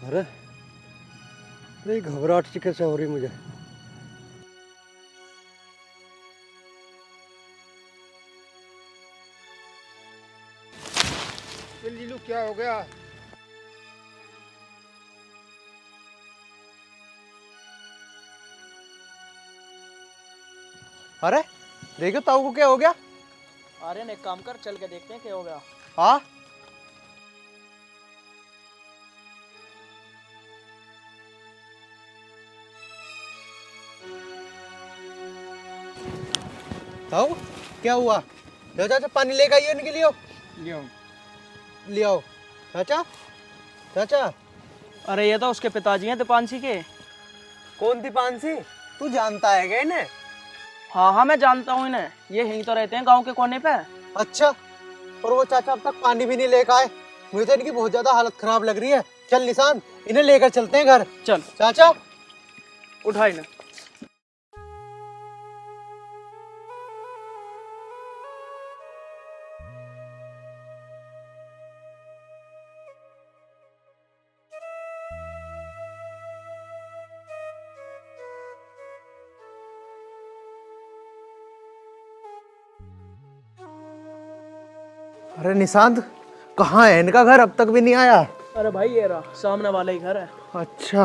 अरे अरे घबराहट सी कैसे हो रही मुझे। लीलू क्या हो गया? अरे देखो ताऊ को क्या हो गया। आर्यन एक काम कर, चल के देखते हैं क्या हो गया। हाँ ताऊ क्या हुआ? जाओ चाचा पानी लेकर आइए उनके लिए। ले आओ चाचा। चाचा अरे ये तो उसके पिताजी हैं दीपांशी के। कौन दीपांशी? तू जानता है क्या इन्हें? हाँ हाँ मैं जानता हूँ इन्हें, ये यहीं तो रहते हैं गांव के कोने पे। अच्छा, और वो चाचा अब तक पानी भी नहीं लेकर आए। मुझे तो इनकी बहुत ज्यादा हालत खराब लग रही है। चल निशान, इन्हें लेकर चलते हैं घर। चल चाचा उठा इन्हें। अरे निशांत, कहाँ है इनका घर? अब तक भी नहीं आया। अरे भाई ये रहा, सामने वाला ही घर है। अच्छा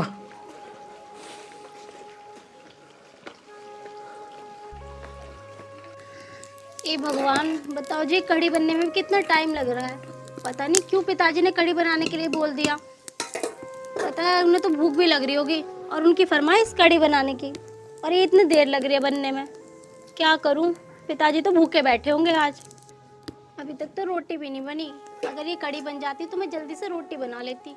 ए भगवान, बताओ जी कढ़ी बनने में कितना टाइम लग रहा है। पता नहीं क्यों पिताजी ने कढ़ी बनाने के लिए बोल दिया। पता है उन्हें तो भूख भी लग रही होगी और उनकी फरमाइश कढ़ी बनाने की, और ये इतनी देर लग रही है बनने में। क्या करूं, पिताजी तो भूखे बैठे होंगे आज। अभी तक तो रोटी भी नहीं बनी। अगर ये कढ़ी बन जाती तो मैं जल्दी से रोटी बना लेती।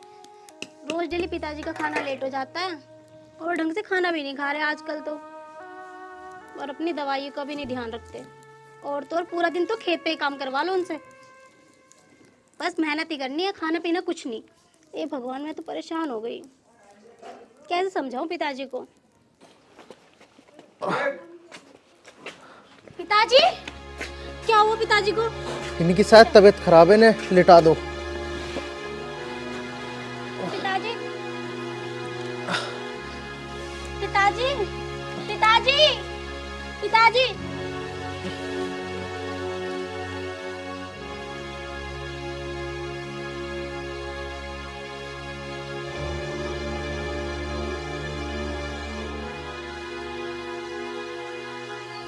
रोज डेली पिताजी का खाना लेट हो जाता है और ढंग से खाना भी नहीं खा रहे आजकल तो, और अपनी दवाइयों का भी नहीं ध्यान रखते। और तो और पूरा दिन तो खेत पे ही काम करवा लो उनसे, बस मेहनत ही करनी है, खाना पीना कुछ नहीं। ए भगवान, मैं तो परेशान हो गई, कैसे समझाऊं पिताजी को। पिताजी, क्या हुआ पिताजी को? इनकी शायद तबीयत खराब है, ने लिटा दो। पिताजी, पिताजी, पिताजी, पिताजी।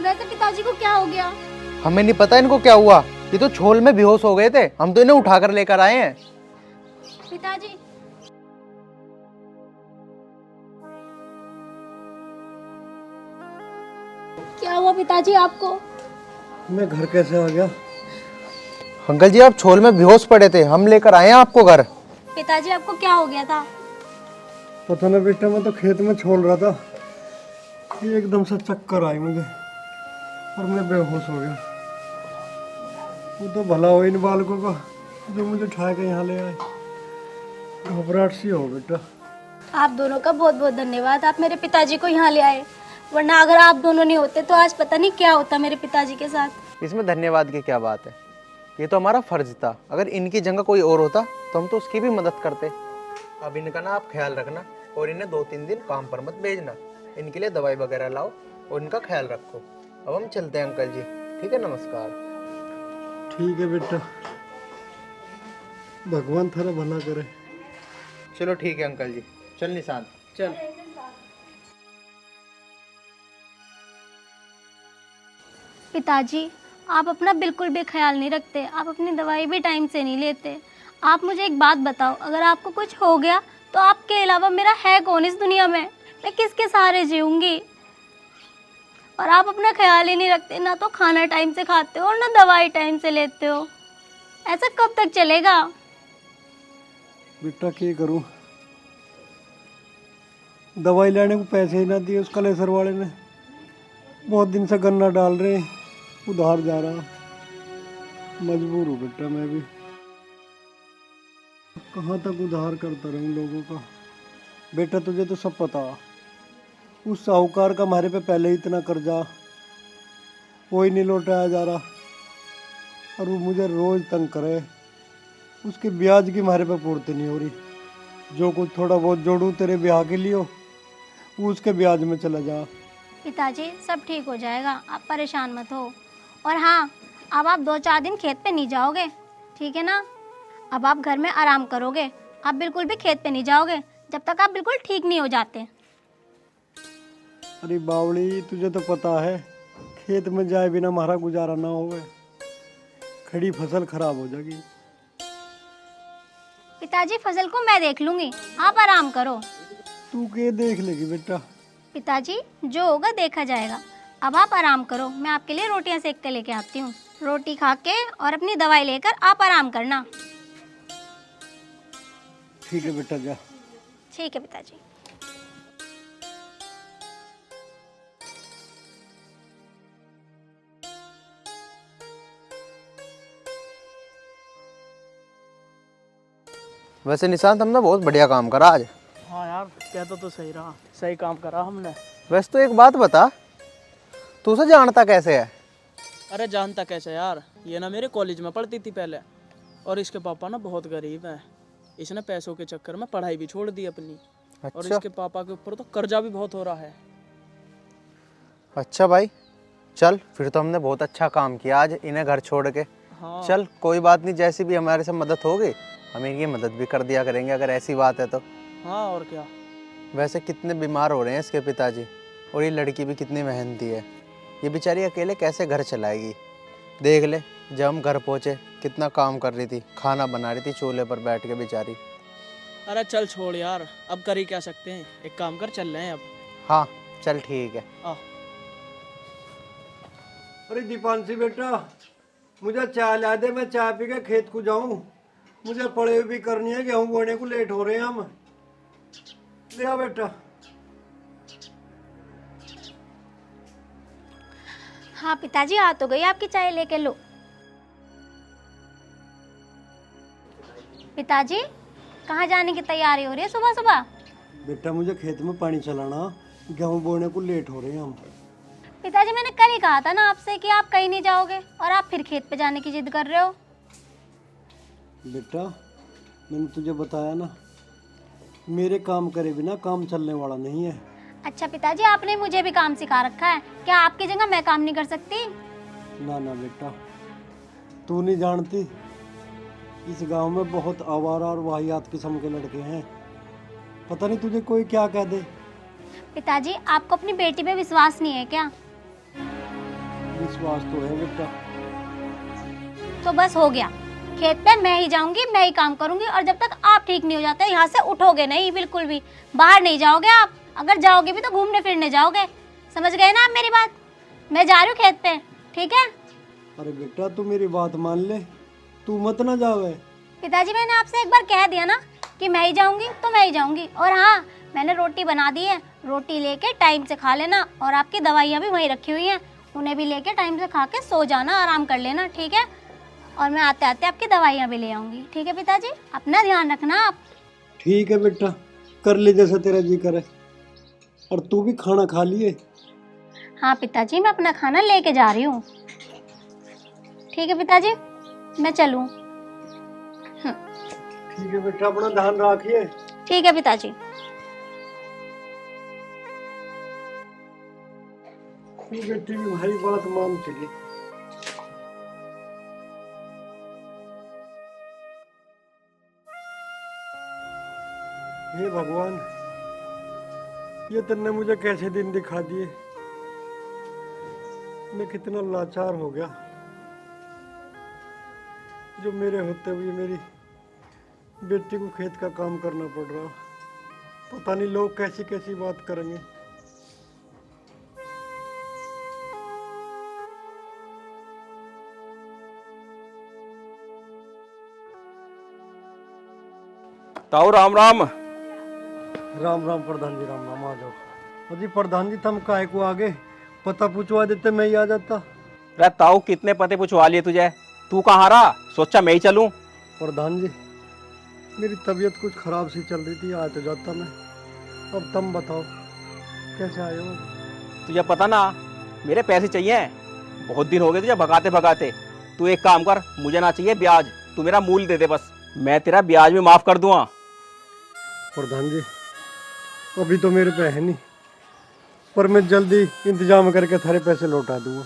वैसे पिताजी को क्या हो गया? हमें नहीं पता इनको क्या हुआ। ये तो झोल में बेहोश हो गए थे, हम तो इन्हें उठाकर लेकर आए हैं। पिताजी, क्या हुआ पिताजी आपको? मैं घर कैसे आ गया? अंकल जी आप झोल में बेहोश पड़े थे, हम लेकर आए हैं आपको घर। पिताजी आपको क्या हो गया था? पता नहीं बेटा, मैं तो खेत में छोड़ रहा था, ये एकदम से चक्कर आई मुझे और मैं बेहोश हो गया। वो तो भला हो इन बालकों का जो मुझे उठा के यहाँ ले आए। घबराहट सी हो बेटा। आप दोनों का बहुत बहुत धन्यवाद, आप मेरे पिताजी को यहाँ ले आए, वरना अगर आप दोनों नहीं होते तो आज पता नहीं क्या होता मेरे पिताजी के साथ। इसमें धन्यवाद की क्या बात है, ये तो हमारा फर्ज था। अगर इनकी जगह कोई और होता तो हम तो उसकी भी मदद करते। अब इनका ना आप ख्याल रखना और इन्हें 2-3 दिन काम पर मत भेजना। इनके लिए दवाई वगैरह लाओ और इनका ख्याल रखो। अब हम चलते हैं अंकल जी, ठीक है? नमस्कार। ठीक है बेटा, भगवान थारा भला करे। चलो ठीक है अंकल जी, चल निशांत चल। पिताजी, आप अपना बिल्कुल भी ख्याल नहीं रखते, आप अपनी दवाई भी टाइम से नहीं लेते। आप मुझे एक बात बताओ, अगर आपको कुछ हो गया तो आपके अलावा मेरा है कौन इस दुनिया में? मैं किसके सहारे जीऊंगी? और आप अपना ख्याल ही नहीं रखते, ना तो खाना टाइम से खाते हो और ना दवाई टाइम से लेते हो। ऐसा कब तक चलेगा? बेटा क्या करूं, दवाई लेने को पैसे ही ना दिए उस कलेसर वाले ने। बहुत दिन से गन्ना डाल रहे हैं, उधार जा रहा, मजबूर हूँ बेटा मैं भी। कहाँ तक उधार करता रहूं लोगों का। बेटा तुझे तो सब पता, उस साहूकार का हमारे पे पहले ही इतना कर्जा, वो ही नहीं लौटाया जा रहा, और वो मुझे रोज तंग करे। उसकी ब्याज की हमारे पे पूर्ति नहीं हो रही। जो कुछ थोड़ा बहुत जोड़ू तेरे ब्याह के लिए उसके ब्याज में चला जा। पिताजी सब ठीक हो जाएगा, आप परेशान मत हो। और हाँ, अब आप 2-4 दिन खेत पे नहीं जाओगे, ठीक है ना? अब आप घर में आराम करोगे, आप बिल्कुल भी खेत पे नहीं जाओगे जब तक आप बिल्कुल ठीक नहीं हो जाते। अरे बावली, तुझे तो पता है खेत में जाए बिना हमारा गुजारा ना होवे, खड़ी फसल खराब हो जाएगी। पिताजी फसल को मैं देख लूंगी, आप आराम करो। तू के देख लेगी बेटा? पिताजी जो होगा देखा जाएगा, अब आप आराम करो। मैं आपके लिए रोटियां सेक के लेके आती हूँ, रोटी खा के और अपनी दवाई लेकर आप आराम करना। ठीक है बेटा, जा। ठीक है पिताजी। वैसे निशांत हमने बहुत बढ़िया काम करा आज। हाँ यार, कहता तो सही रहा, सही काम करा हमने। वैसे तो एक बात बता, तू उसे जानता कैसे है? अरे जानता कैसे यार, ये ना मेरे कॉलेज में पढ़ती थी पहले, और इसके पापा ना बहुत गरीब हैं। इसने पैसों के चक्कर में पढ़ाई भी छोड़ दी अपनी। और अच्छा। इसके पापा के ऊपर तो कर्जा भी बहुत हो रहा है। अच्छा भाई, चल फिर तो हमने बहुत अच्छा काम किया आज इन्हें घर छोड़ के। हाँ चल कोई बात नहीं, जैसी भी हमारे से मदद होगी हम इनकी मदद भी कर दिया करेंगे अगर ऐसी बात है तो। हाँ, और क्या। वैसे कितने बीमार हो रहे हैं इसके पिताजी, और ये लड़की भी कितनी मेहनती है। ये बेचारी अकेले कैसे घर चलाएगी? देख ले, जब हम घर पहुँचे कितना काम कर रही थी, खाना बना रही थी चूल्हे पर बैठ के बेचारी। अरे चल छोड़ यार, अब कर ही क्या सकते हैं। एक काम कर, चल रहे हैं अब। हाँ चल ठीक है। आ अरे दीपांशी बेटा, मुझे चाय ला दे, मैं चाय पी के खेत को जाऊं। मुझे पढ़ाई भी करनी है, गेहूं बोने को लेट हो रहे हैं हम। ले आ बेटा। हाँ पिताजी, आ तो गई आपकी चाय, लेके लो। पिताजी कहाँ जाने की तैयारी हो रही है सुबह सुबह? बेटा मुझे खेत में पानी चलाना, गेहूं बोने को लेट हो रहे हैं हम। पिताजी मैंने कल ही कहा था ना आपसे कि आप कहीं नहीं जाओगे, और आप फिर खेत पे जाने की जिद कर रहे हो। बेटा मैंने तुझे बताया ना, मेरे काम करे बिना काम चलने वाला नहीं है। अच्छा पिताजी, आपने मुझे भी काम सिखा रखा है, क्या आपकी जगह मैं काम नहीं कर सकती? ना ना बेटा, तू नहीं जानती इस गांव में बहुत आवारा और वाहियात किस्म के लड़के हैं। पता नहीं तुझे कोई क्या कह दे। पिताजी आपको अपनी बेटी पे विश्वास नहीं है क्या? विश्वास तो है बेटा। तो बस हो गया, खेत पे मैं ही जाऊंगी, मैं ही काम करूंगी। और जब तक आप ठीक नहीं हो जाते यहाँ से उठोगे नहीं, बिल्कुल भी बाहर नहीं जाओगे आप। अगर जाओगे भी तो घूमने फिरने जाओगे, समझ गए ना आप मेरी बात? मैं जा रही हूँ खेत पे, ठीक है? अरे बेटा तू मेरी बात मान ले, तू मत ना जावे। पिताजी मैंने आपसे एक बार कह दिया ना कि मैं ही जाऊंगी तो मैं ही जाऊंगी। और हाँ, मैंने रोटी बना दी है, रोटी लेके टाइम से खा लेना। और आपकी दवाइयाँ भी वहीं रखी हुई हैं, उन्हें भी लेके टाइम से खा के सो जाना, आराम कर लेना, ठीक है? और मैं आते आते आपकी दवाइयाँ भी ले आऊँगी, ठीक है पिताजी? अपना ध्यान रखना आप। ठीक है बेटा, कर ले जैसा तेरा जी करे। और तू भी खाना खा लिए? हाँ पिताजी, मैं अपना खाना लेके जा रही हूँ। ठीक है पिताजी, मैं चलूँ? ठीक है बेटा, अपना ध्यान रखिए। ठीक है पिताजी। बेटी भी भाई बात मान चली। हे भगवान, ये तुमने मुझे कैसे दिन दिखा दिए। मैं कितना लाचार हो गया, जो मेरे होते हुए मेरी बेटी को खेत का काम करना पड़ रहा। पता नहीं लोग कैसी कैसी बात करेंगे। ताऊ राम राम। राम राम प्रधान जी, राम राम। आ जाओ। अजी प्रधान जी, तुम काहे को आगे पता पूछवा देते, मैं ही आ जाता। अरे ताऊ कितने पते पूछवा लिए तुझे, तू कहाँ रहा? सोचा मैं ही चलूं। प्रधान जी मेरी तबीयत कुछ खराब सी चल रही थी, आ तो जाता मैं। अब तुम बताओ कैसे आए हो? तुझे पता ना मेरे पैसे चाहिए, बहुत दिन हो गए तुझे भगाते भगाते। तू एक काम कर, मुझे ना चाहिए ब्याज, तू मेरा मूल दे दे बस, मैं तेरा ब्याज भी माफ कर दूंगा। प्रधान जी अभी तो मेरे पे है नहीं, पर मैं जल्दी इंतजाम करके थारे पैसे लौटा दूंगा।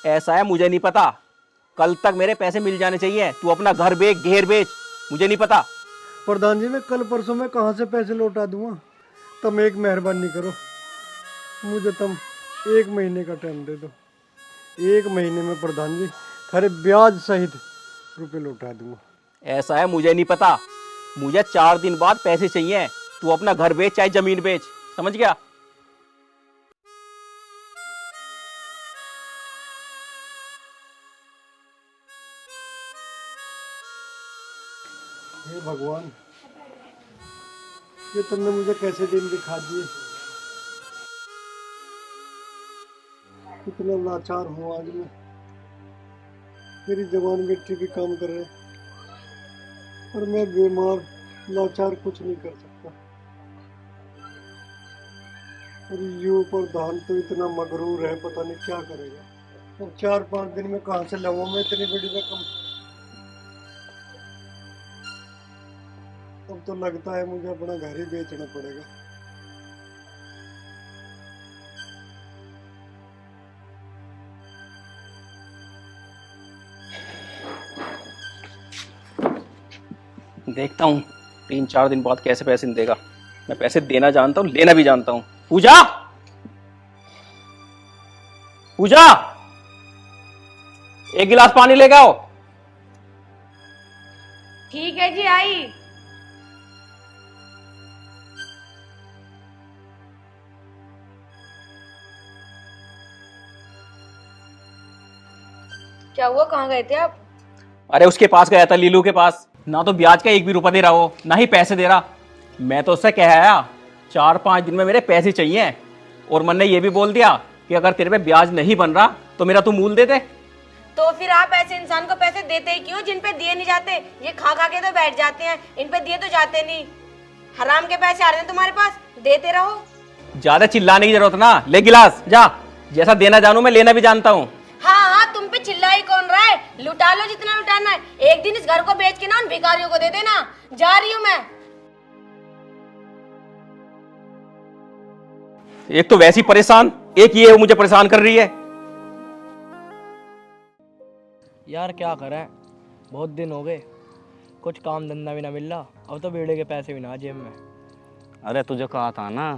ऐसा है, मुझे नहीं पता। कल तक मेरे पैसे मिल जाने चाहिए। तू अपना घर बेच, घेर बेच, मुझे नहीं पता। प्रधान जी मैं कल परसों में कहाँ से पैसे लौटा दूंगा? तुम एक मेहरबानी करो, मुझे तुम 1 महीने का टाइम दे दो। 1 महीने में प्रधान जी थारे ब्याज सहित रुपए लौटा दूंगा। ऐसा है, मुझे नहीं पता। मुझे 4 दिन बाद पैसे चाहिए। तू अपना घर बेच चाहे जमीन बेच, समझ गया? हे भगवान, ये तुमने मुझे कैसे दिन दिखा दिए। कितना लाचार हूँ आज मैं। मेरी जवान बेटी भी काम कर रहे, और मैं बीमार लाचार कुछ नहीं कर सकता। और यू प्रधान तो इतना मगरूर है, पता नहीं क्या करेगा। और 4-5 दिन में कहाँ से लाऊं मैं इतनी बड़ी रकम? अब तो लगता है मुझे अपना घर ही बेचना पड़ेगा। देखता हूँ 3-4 दिन बाद कैसे पैसे देगा। मैं पैसे देना जानता हूँ, लेना भी जानता हूँ। पूजा, पूजा, एक गिलास पानी लेके आओ। ठीक है जी, आई। क्या हुआ, कहाँ गए थे आप? अरे उसके पास गया था, लीलू के पास। ना तो ब्याज का 1 भी रुपया दे रहा हो, ना ही पैसे दे रहा। मैं तो उससे कह आया 4-5 दिन में मेरे पैसे चाहिए। और मन ने यह भी बोल दिया कि अगर तेरे पे ब्याज नहीं बन रहा तो मेरा तू मूल दे दे। तो फिर आप ऐसे इंसान को पैसे देते ही क्यों जिन पे दिए नहीं जाते? ये खा खा के तो बैठ जाते हैं, इन पे दिए तो जाते नहीं। हराम के पैसे आ रहे हैं तुम्हारे पास, देते रहो। ज्यादा चिल्लाने की जरूरत ना, ले गिलास जा। जैसा देना जानू मैं, लेना भी जानता हूँ। हाँ, तुम पे चिल्ला ही कौन रहा है? लुटा लो जितना लुटाना है। एक दिन इस घर को बेच के ना उन भिखारियों को दे देना। जा रही हूँ मैं। एक तो वैसी परेशान, एक ये मुझे परेशान कर रही है। यार क्या करें, बहुत दिन हो गए, कुछ काम धंधा भी ना मिल रहा। अब तो बेड़े के पैसे भी ना जेब में। अरे तुझे कहा था ना,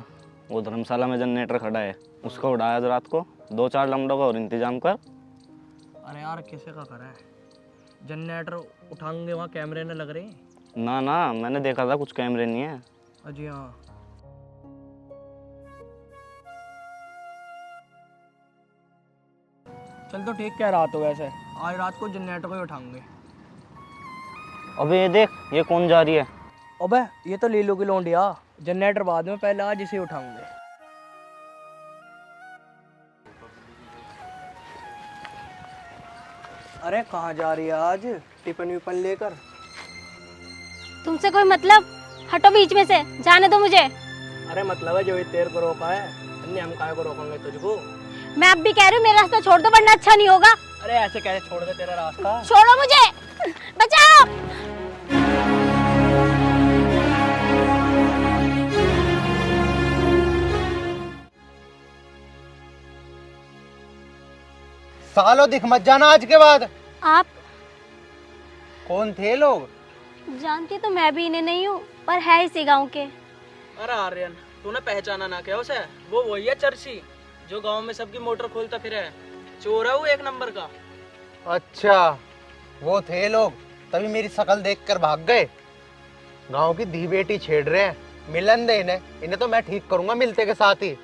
वो धर्मशाला में जनरेटर खड़ा है, उसको उड़ाया आज रात को। 2-4 लमड़ों का और इंतजाम कर। अरे यार किसे का करें, जनरेटर उठाएंगे वहाँ कैमरे न लग रहे। ना ना, मैंने देखा था कुछ कैमरे नहीं है। अजी हाँ, चल तो ठीक कह रहा तो। वैसे आज रात को जनरेटर को ही उठाएंगे। अबे ये देख, ये कौन जा रही है? अबे ये तो लीलो की लौंडिया। जनरेटर बाद में, पहले आज इसे उठाएंगे। अरे कहाँ जा रही है आज, टिफिन विफन लेकर? तुमसे कोई मतलब? हटो बीच में से, जाने दो मुझे। अरे मतलब है जो ये तेर को रोका है, अन्य हम काहे को रोकेंगे तुझको? मैं अब भी कह रही हूँ मेरा रास्ता छोड़ दो, वरना अच्छा नहीं होगा। अरे ऐसे कैसे छोड़ दे तेरा रास्ता? छोड़ो मुझे, बचाओ। सालों दिख मत जाना आज के बाद। आप कौन थे लोग? जानती तो मैं भी इन्हें नहीं हूँ, पर है इसी गांव के। अरे आर्यन, तूने पहचाना ना क्या उसे? वो वही है चर्ची जो गांव में सबकी मोटर खोलता फिर है। चोर है वो 1 नंबर का। अच्छा, वो थे लोग, तभी मेरी शक्ल देखकर भाग गए। गांव की धी बेटी छेड़ रहे हैं, मिलन दे इन्हें। इन्हें तो मैं ठीक करूंगा मिलते के साथ ही।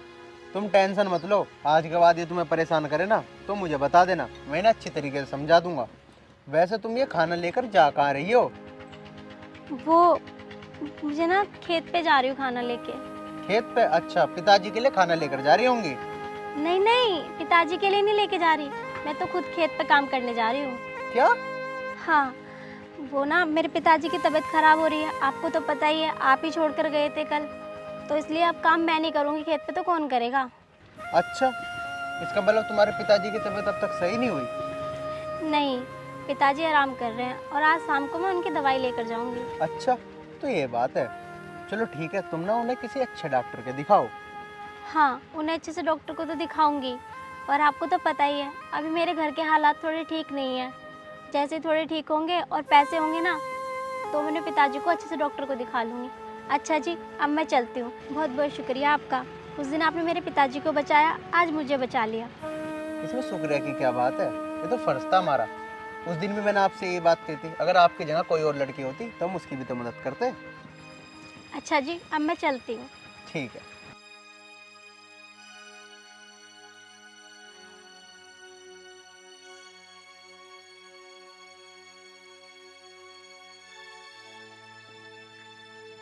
तुम टेंशन मत लो, आज के बाद ये तुम्हें परेशान करे ना तो मुझे बता देना, मैं इन्हें अच्छी तरीके से समझा दूंगा। वैसे तुम ये खाना लेकर जा कहाँ रही हो? वो मुझे ना खेत पे जा रही हूँ खाना लेके। खेत पे? अच्छा, पिताजी के लिए खाना लेकर जा रही होंगी। नहीं नहीं, पिताजी के लिए नहीं लेके जा रही, मैं तो खुद खेत पे काम करने जा रही हूँ। क्या? हाँ, वो ना मेरे पिताजी की तबीयत खराब हो रही है, आपको तो पता ही है, आप ही छोड़ कर गए थे कल, तो इसलिए अब काम मैं नहीं करूँगी खेत पे, तो कौन करेगा। अच्छा, इसका मतलब तुम्हारे पिताजी की तबीयत अब तक सही नहीं हुई? नहीं, पिताजी आराम कर रहे हैं और आज शाम को मैं उनकी दवाई लेकर जाऊंगी। अच्छा, तो ये बात है। चलो ठीक है, तुम ना उन्हें किसी अच्छे डॉक्टर के दिखाओ। हाँ, उन्हें अच्छे से डॉक्टर को तो दिखाऊंगी, पर आपको तो पता ही है अभी मेरे घर के हालात थोड़े ठीक नहीं है। जैसे ही थोड़े ठीक होंगे और पैसे होंगे ना, तो मैंने पिताजी को अच्छे से डॉक्टर को दिखा लूँगी। अच्छा जी, अब मैं चलती हूँ। बहुत बहुत शुक्रिया आपका। उस दिन आपने मेरे पिताजी को बचाया, आज मुझे बचा लिया। इसमें शुक्रिया की क्या बात है, ये तो फर्ज था हमारा। उस दिन भी मैंने आपसे ये बात कही थी, अगर आपकी जगह कोई और लड़की होती तो हम उसकी भी तो मदद करते। अच्छा जी, अब मैं चलती हूँ। ठीक है।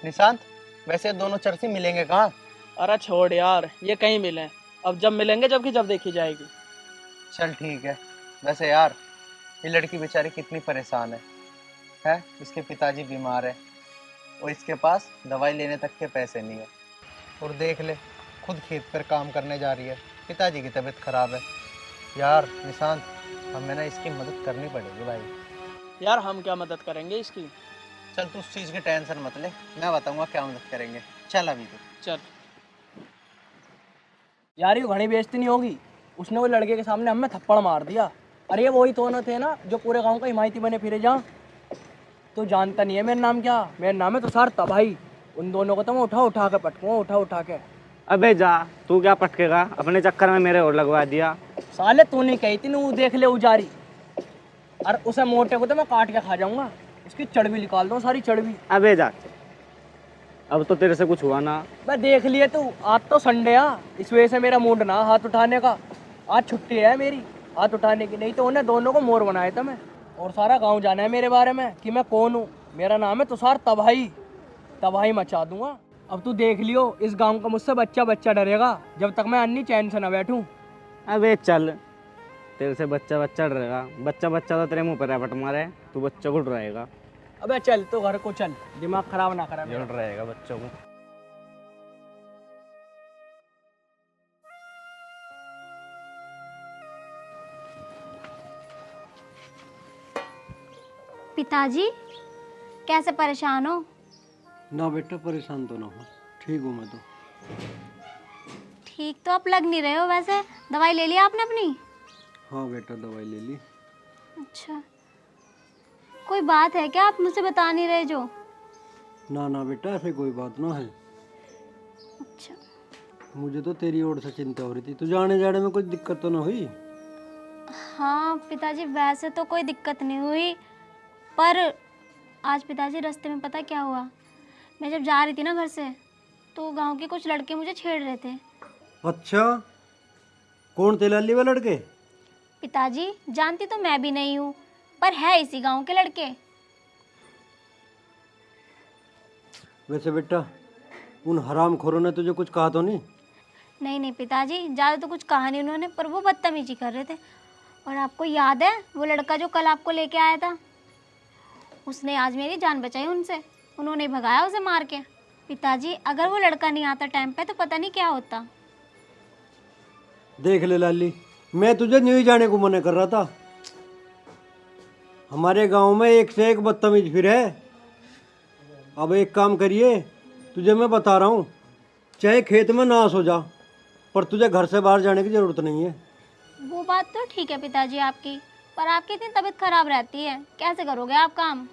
निशांत, वैसे दोनों चर्ची मिलेंगे कहाँ? अरे छोड़ यार, ये कहीं मिले, अब जब मिलेंगे जब की जब देखी जाएगी। चल ठीक है। वैसे यार, ये लड़की बेचारी कितनी परेशान है? इसके पिताजी बीमार है और इसके पास दवाई लेने तक के पैसे नहीं है। और देख ले, खुद खेत पर काम करने जा रही है, पिताजी की तबीयत खराब है। यार निशांत, हमें ना इसकी मदद करनी पड़ेगी भाई। यार हम क्या मदद करेंगे इसकी। चल तू उस चीज़ की टेंशन मत ले, मैं बताऊंगा क्या मदद करेंगे। चल अभी तो। चल। यार ये घनी बेइज्जती नहीं होगी, उसने वो लड़के के सामने हमें थप्पड़ मार दिया। अरे ये वही दोनों थे ना जो पूरे गांव का हिमायती बने फिरे जहाँ। तो जानता नहीं है मेरा नाम क्या? मेरा नाम है तुषार तबाही। उन दोनों को तो मैं उठा उठा के पटकूंगा, उठा उठा के। अबे जा, तू क्या पटकेगा? अपने चक्कर में मेरे और लगवा दिया। साले तू नहीं कही थी वो देख ले उजारी। और उसे मोटे को तो मैं काट के खा जाऊंगा, इसकी चर्बी निकाल दूँ, सारी चर्बी। अबे जा, अब तो तेरे से कुछ हुआ ना? मैं देख लिए तू, आज तो संडे आ, इस वजह से मेरा मूड ना हाथ उठाने का। आज छुट्टी है मेरी हाथ उठाने की, नहीं तो उन्हें दोनों को मोर बनाया था मैं। और सारा गांव जाना है मेरे बारे में कि मैं कौन हूँ। मेरा नाम है तुषार तबाही, तबाही मचा दूंगा। अब तू देख लियो, इस गांव का मुझसे बच्चा बच्चा डरेगा जब तक मैं अन्नी चैन से न बैठूं। अबे चल, तेरे से बच्चा बच्चा डरेगा? बच्चा बच्चा तो तेरे मुंह पर रैपट मारे, तू बच्चों को डराएगा। अबे चल तो घर को चल, दिमाग खराब ना करा मेरा। डराएगा बच्चों को। पिताजी, कैसे परेशान हो? ना बेटा, परेशान तो ना हो, ठीक हूँ मैं तो। ठीक तो आप लग नहीं रहे हो। वैसे दवाई ले लिया आपने अपनी? हाँ बेटा, दवाई ले ली। अच्छा, कोई बात है क्या आप मुझसे बता नहीं रहे जो? ना ना बेटा, ऐसे कोई बात ना है। अच्छा, मुझे तो तेरी ओर से चिंता हो रही थी, तुझे आने जाने में कुछ दिक्कत तो ना हुई? हाँ पिताजी, वैसे तो कोई दिक्कत नहीं हुई, पर आज पिताजी रास्ते में पता क्या हुआ? मैं जब जा रही थी ना घर से, तो गांव के कुछ लड़के मुझे छेड़ रहे थे। अच्छा, कौन थे लाली वाले लड़के? पिताजी, जानती तो मैं भी नहीं हूँ, पर है इसी गांव के लड़के। वैसे बेटा, उन हरामखोरों ने तुझे कुछ कहा तो नहीं? नहीं नहीं पिताजी, ज़्यादा तो कुछ कहा नहीं उन्होंने, पर वो बदतमीजी कर रहे थे। और आपको याद है वो लड़का जो कल आपको लेके आया था, उसने आज मेरी जान बचाई उनसे। उन्होंने भगाया उसे मार के। पिताजी, अगर वो लड़का नहीं आता टाइम पे तो पता नहीं क्या होता। देख ले लाली, मैं तुझे नहीं जाने को मना कर रहा था। हमारे गांव में एक से एक बदतमीज फिर है। अब एक काम करिए, तुझे मैं बता रहा हूँ, चाहे खेत में नाश हो जा, पर तुझे घर से बाहर जाने की ज़रूरत नहीं है। वो बात तो ठीक है पिताजी आपकी, पर आपकी इतनी तबीयत खराब रहती है, कैसे करोगे आप काम?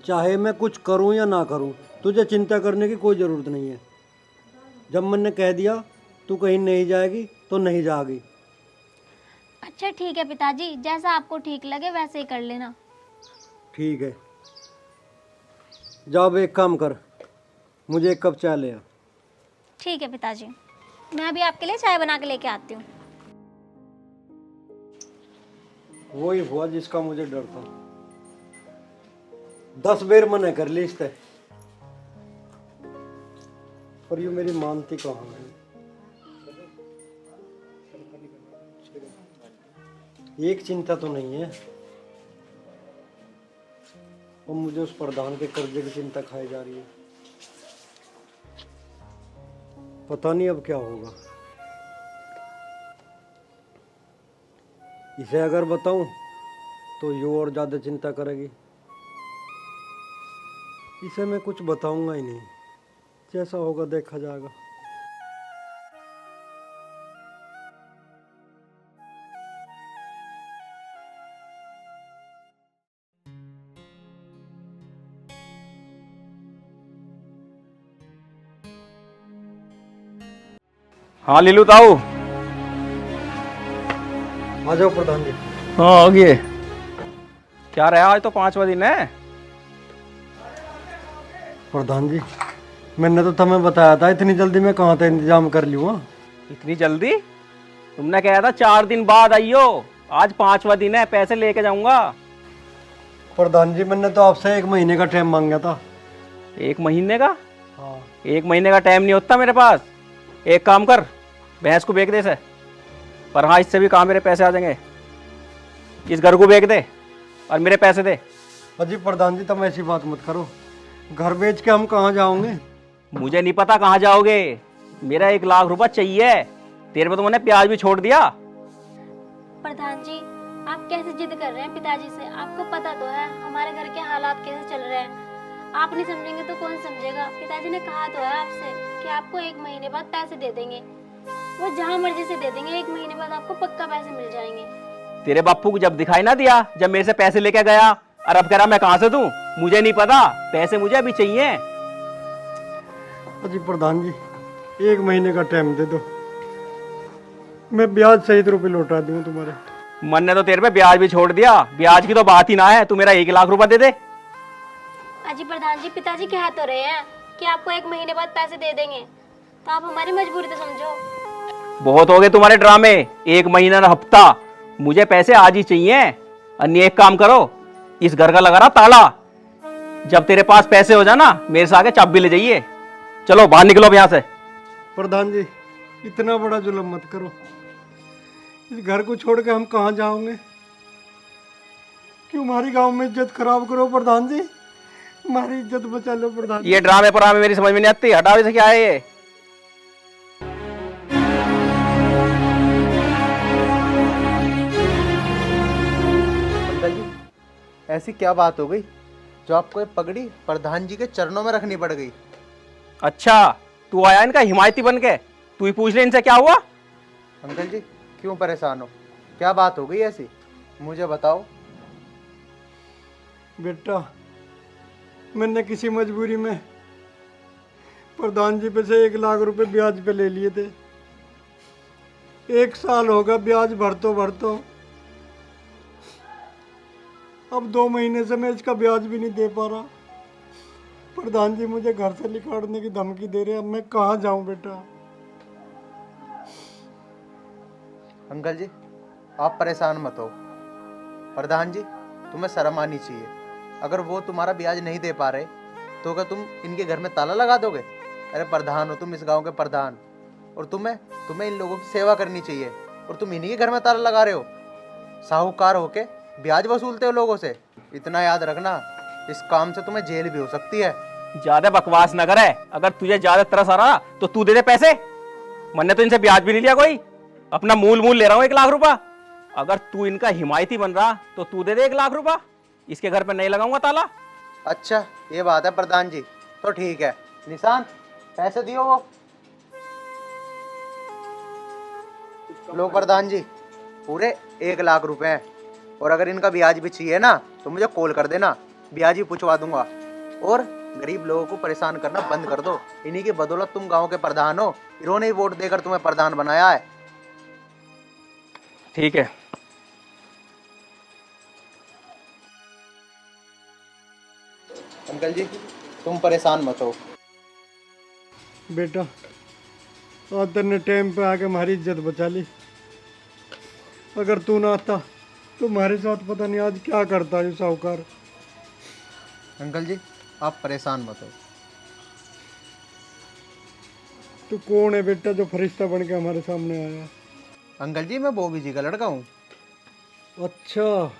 चाहे मैं कुछ करूँ या ना करूँ, तुझे चिंता करने की कोई ज़रूरत नहीं है। जब मैंने कह दिया तू कहीं नहीं जाएगी तो नहीं जाएगी। अच्छा ठीक है पिताजी, जैसा आपको ठीक लगे वैसे ही कर लेना। ठीक है, जाओ, अब एक काम कर, मुझे एक कप चाय ले आ। ठीक है पिताजी, मैं अभी आपके लिए चाय बना के लेके आती हूँ। वही हुआ जिसका मुझे डर था। 10 बेर मना कर ली इससे, पर ये मेरी मानती कहाँ है। एक चिंता तो नहीं है, और मुझे उस प्रधान के कर्जे की चिंता खाई जा रही है। पता नहीं अब क्या होगा। इसे अगर बताऊं तो ये और ज्यादा चिंता करेगी। इसे मैं कुछ बताऊंगा ही नहीं, जैसा होगा देखा जाएगा। हाँ लीलू ताऊ। आ जाओ प्रधान जी। हाँ आ गए। क्या रहा आज तो 5वां दिन है। प्रधान जी मैंने तो तुम्हें बताया था इतनी जल्दी मैं कहाँ था इंतजाम कर लूँगा। इतनी जल्दी? तुमने कहा था 4 दिन बाद आइयो। आज 5वां दिन है, पैसे लेके जाऊंगा। प्रधान जी मैंने तो आपसे 1 महीने का टाइम मांगा था। 1 महीने का? हाँ 1 महीने का टाइम नहीं होता मेरे पास। एक काम कर, भैंस को बेच दे से। पर हाँ इससे भी कहाँ मेरे पैसे आ जाएंगे। इस घर को बेच दे और मेरे पैसे दे। अजी प्रधान जी तुम ऐसी बात मत करो, घर बेच के हम कहाँ जाओगे। मुझे नहीं पता कहाँ जाओगे। मेरा 1 लाख रुपया चाहिए। तेरे पे तो मैंने प्याज भी छोड़ दिया। प्रधान जी आप कैसे जिद कर रहे हैं पिताजी से? आपको पता तो है हमारे घर के हालात कैसे चल रहे हैं। आप नहीं समझेंगे तो कौन समझेगा? पिताजी ने कहा तो है आपसे कि आपको 1 महीने बाद पैसे दे देंगे। वो जहाँ मर्जी से दे देंगे, 1 महीने बाद आपको पक्का पैसे मिल जाएंगे। तेरे बापू को जब दिखाई ना दिया, जब मेरे से पैसे लेके गया, और अब कह रहा मैं कहाँ से दूं? मुझे नहीं पता, पैसे मुझे अभी चाहिए। अजी प्रधान जी 1 महीने का टाइम दे दो, मैं ब्याज सहित रुपये लौटा दूँ तुम्हारे। मन ने तो तेरे पे ब्याज भी छोड़ दिया। ब्याज की तो बात ही ना है। तू मेरा 1 लाख रुपया दे दे। अजी प्रधान जी पिताजी कह तो रहे हैं कि आपको 1 महीने बाद पैसे दे देंगे, तो आप हमारी मजबूरी तो समझो। बहुत हो गए तुम्हारे ड्रामे। 1 महीना ना हफ्ता, मुझे पैसे आज ही चाहिए। अन्य एक काम करो, इस घर का लगा रहा ताला। जब तेरे पास पैसे हो जाना मेरे से आगे चाबी ले जाइए। चलो बाहर निकलो अब यहाँ से। प्रधान जी इतना बड़ा जुल्म मत करो, इस घर को छोड़ के हम कहाँ जाओगे। क्यों हमारी गांव में इज्जत खराब करो प्रधान जी, हमारी इज्जत बचा लो प्रधान जी। ये ड्रामे पर मेरी समझ में नहीं आती। हटावे से क्या है ये? अंकल जी ऐसी क्या बात हो गई जो आपको ये पगड़ी प्रधान जी के चरणों में रखनी पड़ गई? अच्छा तू आया इनका हिमायती बन के? तू ही पूछ ले इनसे क्या हुआ। अंकल जी क्यों परेशान हो? क्या बात हो गई ऐसी, मुझे बताओ। बेटा मैंने किसी मजबूरी में प्रधान जी पे से 1 लाख रुपए ब्याज पे ले लिए थे। 1 साल होगा ब्याज भरतो अब 2 महीने से मैं इसका ब्याज भी नहीं दे पा रहा। प्रधान जी मुझे घर से निकालने की धमकी दे रहे हैं। अब मैं कहाँ जाऊं बेटा। अंकल जी आप परेशान मत हो। प्रधान जी तुम्हें शर्म आनी चाहिए। अगर वो तुम्हारा ब्याज नहीं दे पा रहे तो क्या तुम इनके घर में ताला लगा दोगे? अरे प्रधान हो तुम इस गांव के प्रधान, और तुम्हें इन लोगों की सेवा करनी चाहिए, और तुम इन्हीं के घर में ताला लगा रहे हो। साहूकार होके ब्याज वसूलते हो लोगों से। इतना याद रखना, इस काम से तुम्हें जेल भी हो सकती है। ज्यादा बकवास न करे। अगर तुझे ज्यादा तरस आ रहा तो तू दे दे पैसे। मैंने तो इनसे ब्याज भी नहीं लिया कोई, अपना मूल ले रहा हूँ 1 लाख रुपया। अगर तू इनका हिमायती बन रहा तो तू दे दे 1 लाख रुपया। इसके घर पे नहीं लगाऊंगा ताला। अच्छा ये बात है प्रधान जी, तो ठीक है। निशान पैसे दियो वो। लो प्रधान जी पूरे 1 लाख रुपए हैं, और अगर इनका ब्याज भी चाहिए ना तो मुझे कॉल कर देना, ब्याज ही पूछवा दूंगा। और गरीब लोगों को परेशान करना बंद कर दो। इन्हीं की बदौलत तुम गांव के प्रधान हो। इन्होंने ही वोट देकर तुम्हें प्रधान बनाया है। ठीक है। अंकल जी तुम परेशान मत हो। बेटा आज तेने टाइम पे आके हमारी इज्जत बचा ली। अगर तू ना आता तो हमारे साथ पता नहीं आज क्या करता है साहूकार। अंकल जी आप परेशान मत हो। तू कौन है बेटा जो फरिश्ता बन के हमारे सामने आया? अंकल जी मैं बॉबी जी का लड़का हूँ। अच्छा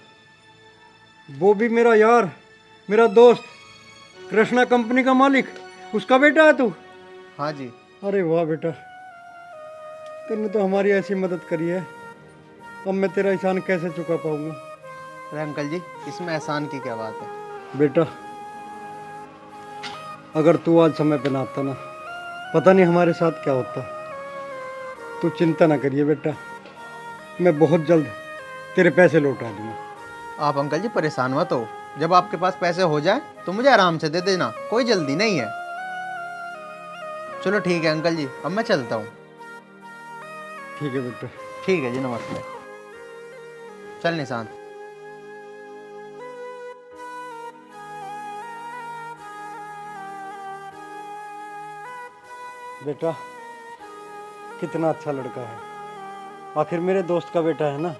वो भी मेरा यार, मेरा दोस्त, कृष्णा कंपनी का मालिक, उसका बेटा है तू? हाँ जी। अरे वाह बेटा, तूने तो हमारी ऐसी मदद करी है, अब मैं तेरा एहसान कैसे चुका पाऊंगा। अरे अंकल जी इसमें एहसान की क्या बात है। बेटा अगर तू आज समय पे ना आता ना पता नहीं हमारे साथ क्या होता। तू चिंता ना करिए बेटा, मैं बहुत जल्द तेरे पैसे लौटा दूंगा। आप अंकल जी परेशान मत हो, जब आपके पास पैसे हो जाए तो मुझे आराम से दे देना, कोई जल्दी नहीं है। चलो ठीक है अंकल जी, अब मैं चलता हूँ। ठीक है बेटा। ठीक है जी, नमस्ते। चल निशांत। बेटा कितना अच्छा लड़का है, आखिर मेरे दोस्त का बेटा है ना।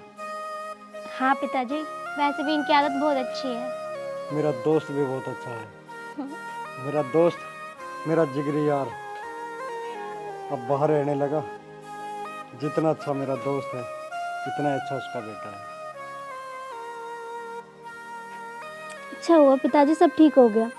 हाँ पिताजी, वैसे भी इनकी आदत बहुत अच्छी है। मेरा दोस्त भी बहुत अच्छा है। मेरा दोस्त, मेरा जिगरी यार अब बाहर रहने लगा। जितना अच्छा मेरा दोस्त है इतना अच्छा उसका बेटा है। अच्छा हुआ पिताजी, सब ठीक हो गया।